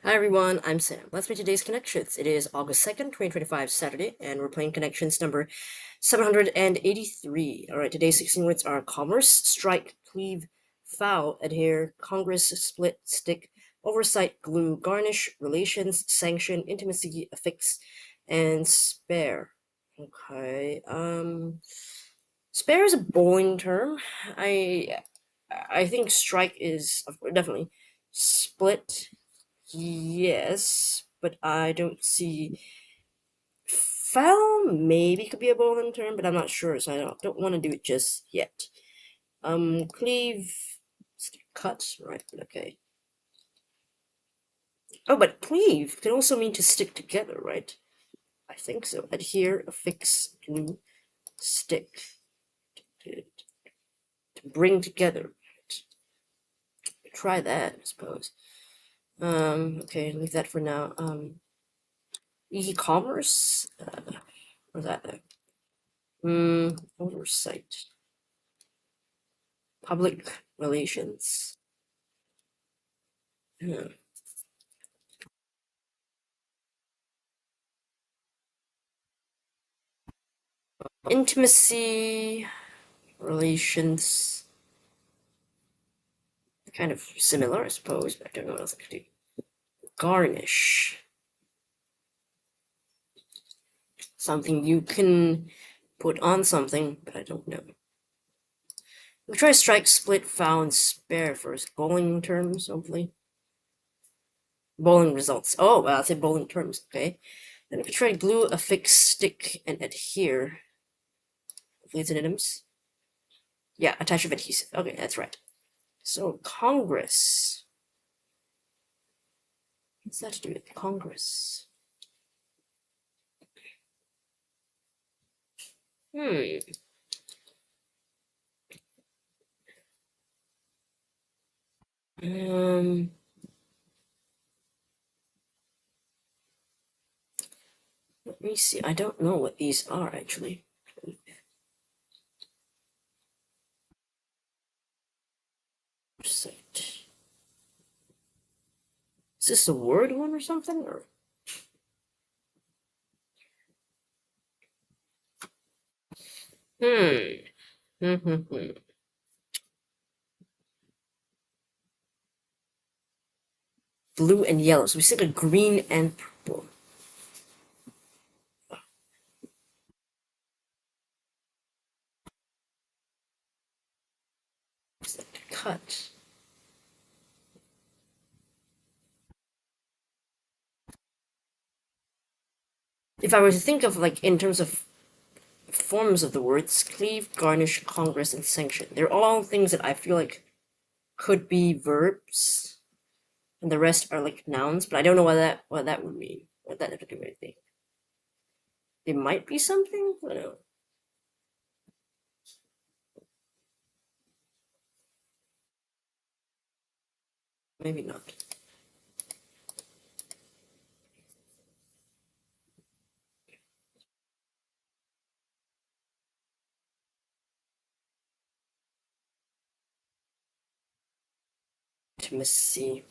Hi everyone, I'm Sam. Let's play today's Connections. It is August 2nd, 2025, Saturday, and we're playing Connections number 783. Alright, today's 16 words are commerce, strike, cleave, foul, adhere, congress, split, stick, oversight, glue, garnish, relations, sanction, intimacy, affix, and spare. Okay, spare is a bowling term. I think strike is definitely split. Yes, but I don't see foul. Maybe could be a bowling term, but I'm not sure, so I don't want to do it just yet. Cleave, cut, right? Okay. Oh, but cleave can also mean to stick together, right? I think so. Adhere, affix, glue, stick, to bring together. Try that, I suppose. Okay, leave that for now. E-commerce. What's that? Oversight. Public relations. Yeah. Intimacy, relations, kind of similar, I suppose, but I don't know what else I could do. Garnish. Something you can put on something, but I don't know. We'll try strike, split, foul, and spare first. Bowling terms, hopefully. Bowling results. Oh, well, I'll say bowling terms, okay. Then we could try glue, affix, stick, and adhere. Hopefully it's synonyms. Yeah, attach of adhesive. Okay, that's right. So, Congress. What's that to do with Congress? Hmm. Um. Let me see. I don't know what these are actually. Site. Is this a word one or something? Or hmm. Blue and yellow. So we stick a green and purple. Cut. If I were to think of like in terms of forms of the words, cleave, garnish, congress, and sanction. They're all things that I feel like could be verbs, and the rest are like nouns. But I don't know what that would mean. What that have to do with anything. They might be something. I don't know. Maybe not. Intimacy.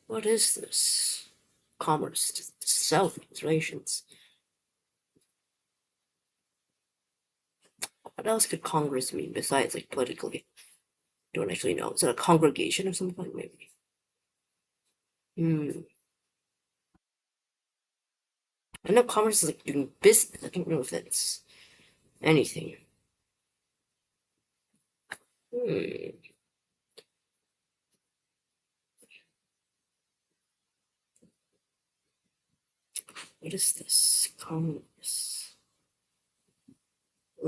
What is this? Commerce, self, relations. What else could Congress mean besides like politically? Don't actually know. Is it a congregation of some kind, maybe? Hmm. I know commerce is like doing business. I don't know if that's anything. Hmm. What is this? Commerce.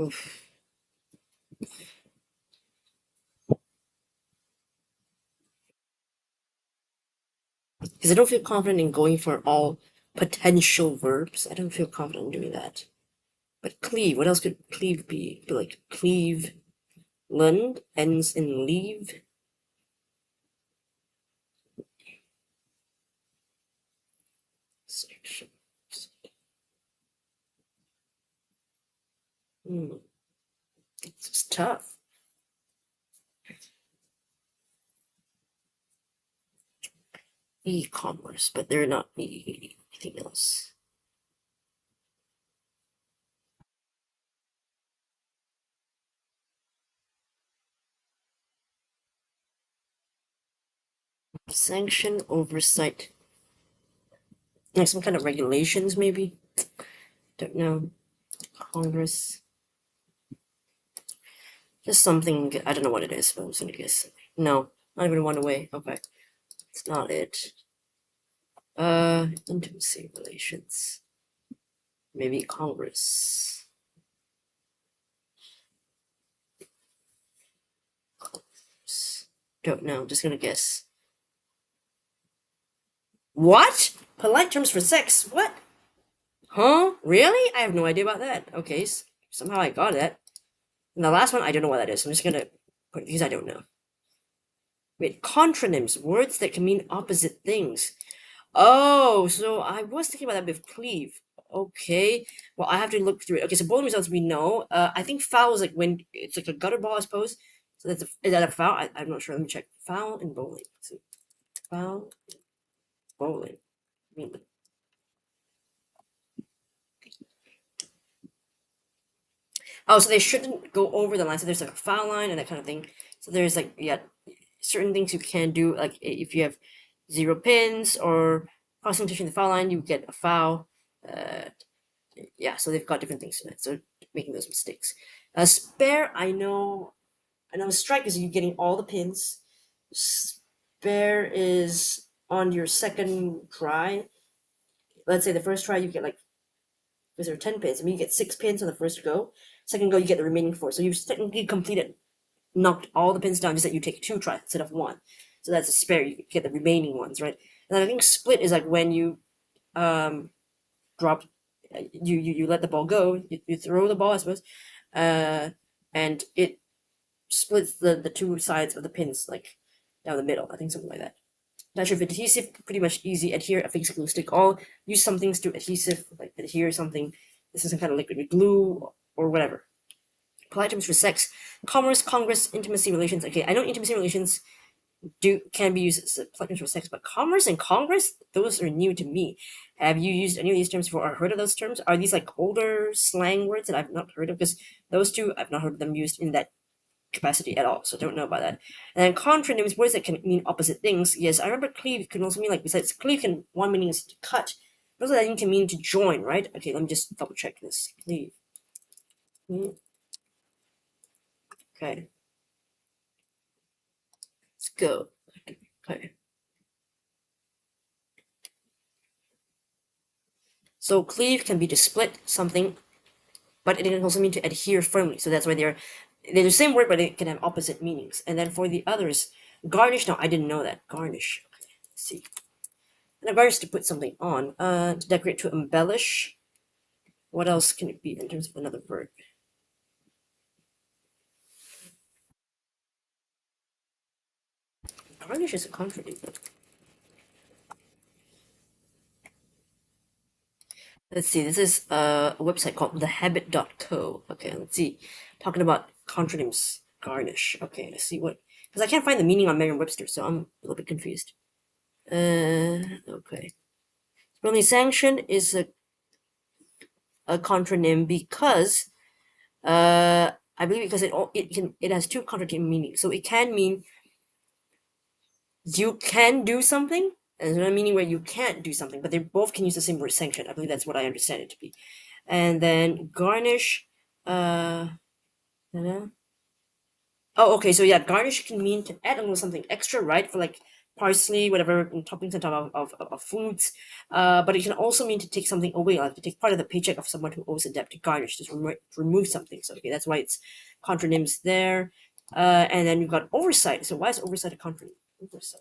Oof. Because I don't feel confident in going for all potential verbs. I don't feel confident in doing that. But cleave, what else could cleave be? Be like cleave, lend, ends in leave. Section. Hmm. It's tough. e-commerce, but they're not anything else. Sanction oversight, like some kind of regulations, maybe. Don't know. Congress. Just something. I don't know what it is, but I'm just gonna guess. No, not even one away. Okay, it's not it. Intimacy relations. Maybe Congress. Congress. Don't know. Just gonna guess. What? Polite terms for sex? What? Huh? Really? I have no idea about that. Okay, somehow I got that. And the last one, I don't know what that is. I'm just gonna put these I don't know. Wait, contronyms, words that can mean opposite things. Oh, so I was thinking about that with cleave. Okay. Well, I have to look through it. Okay, so bowling results we know. I think foul is like when it's like a gutter ball, I suppose. So is that a foul? I'm not sure. Let me check. Foul in bowling. So foul bowling. I mean, oh, so they shouldn't go over the line. So there's like a foul line and that kind of thing. So there's like yeah, certain things you can do. Like if you have 0 pins or crossing touching the foul line, you get a foul. Uh, yeah, so they've got different things in it. So making those mistakes. Spare, I know. I know. Strike is you getting all the pins. Spare is on your second try. Let's say the first try you get like because there are 10 pins. I mean you get 6 pins on the first go. Second go you get the remaining 4. So you've technically completed, knocked all the pins down. Just that you take 2 tries instead of 1. So that's a spare. You get the remaining ones, right? And then I think split is like when you um drop, you let the ball go. You throw the ball, I suppose, uh, and it splits the 2 sides of the pins like down the middle. I think something like that. Not sure if adhesive, pretty much easy. Adhere, affix, glue, stick. All use some things to adhesive, like adhere something. This is some kind of liquid glue or whatever. Polite terms for sex: commerce, congress, intimacy, relations. Okay, I know intimacy relations can be used as polite terms for sex, but commerce and congress, those are new to me. Have you used any of these terms before or heard of those terms? Are these like older slang words that I've not heard of? Because those two, I've not heard them used in that capacity at all, so don't know about that. And then contronyms, words that can mean opposite things. Yes, I remember cleave can also mean like besides cleave can one meaning is to cut. Also that can mean to join, right? Okay, let me just double check this. Cleave. Okay, let's go. Okay. So cleave can be to split something, but it can also mean to adhere firmly. So that's why they're the same word, but it can have opposite meanings. And then for the others, garnish. No, I didn't know that. Garnish. Okay, let's see. And a garnish to put something on. To decorate, to embellish. What else can it be in terms of another verb? Garnish is a contradiction. Let's see. This is a website called thehabit.co. Okay, let's see. Talking about contronyms. Garnish. Okay, let's see what. Because I can't find the meaning on Merriam-Webster, so I'm a little bit confused. Okay. Only sanction is a contronym because I believe because it has two contradicting meanings. So it can mean you can do something, and there's another meaning where you can't do something, but they both can use the same word sanction. I believe that's what I understand it to be. And then garnish, uh, oh, okay. So yeah, garnish can mean to add a little something extra, right? For like parsley, whatever toppings on top of foods. But it can also mean to take something away, like to take part of the paycheck of someone who owes a debt, to garnish, to remove something. So okay, that's why it's contronyms there. And then you've got oversight. So why is oversight a contronym? Oversight.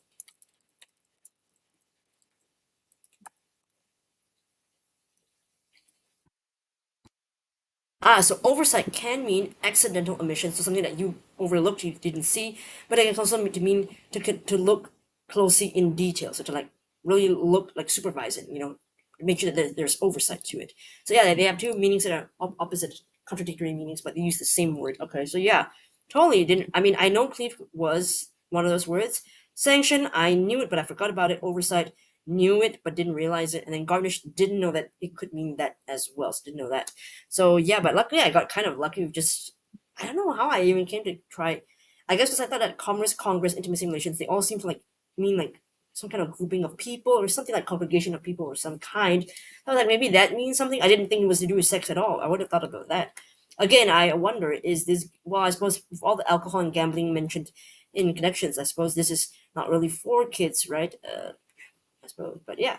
So oversight can mean accidental omission, so something that you overlooked, you didn't see, but it can also mean to look closely in detail, so to like really look like supervising, make sure that there's oversight to it. So yeah, they have two meanings that are opposite, contradictory meanings, but they use the same word. Okay, so yeah, totally didn't. I mean, I know cleave was one of those words, Sanction, I knew it, but I forgot about it. Oversight, knew it, but didn't realize it. And then garnish, didn't know that it could mean that as well. So didn't know that. So yeah, but luckily I got kind of lucky with just, I don't know how I even came to try. I guess because I thought that commerce, congress, intimacy relations, they all seem to like mean like some kind of grouping of people or something like congregation of people or some kind. I was like, maybe that means something. I didn't think it was to do with sex at all. I would have thought about that. Again, I wonder, is this, well, I suppose with all the alcohol and gambling mentioned in connections, I suppose this is not really for kids, right? I suppose. But yeah,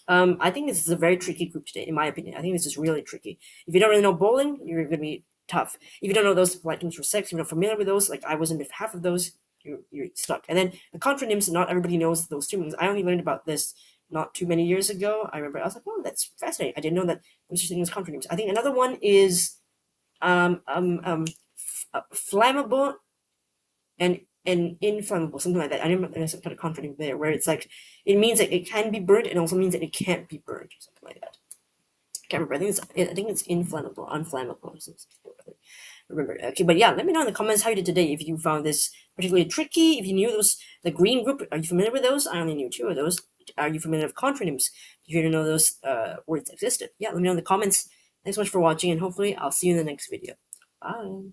I think this is a very tricky group today, in my opinion. I think this is really tricky. If you don't really know bowling, you're going to be tough. If you don't know those polite terms for sex, if you're not familiar with those, like I wasn't with half of those, you're stuck. And then the contronyms, not everybody knows those terms. I only learned about this not too many years ago. I remember I was like, oh, that's fascinating. I didn't know that there was such thing as contronyms. I think another one is um, um, um, flammable and inflammable, something like that. I remember there's some kind of contradiction there where it's like it means that it can be burned and also means that it can't be burned, something like that. I can't remember. I think it's inflammable, unflammable. Remember. Okay, but yeah, let me know in the comments how you did today. If you found this particularly tricky, if you knew those, the green group, are you familiar with those? I only knew two of those. Are you familiar with contronyms? If you didn't know those words existed, yeah, let me know in the comments. Thanks so much for watching, and hopefully I'll see you in the next video. Bye.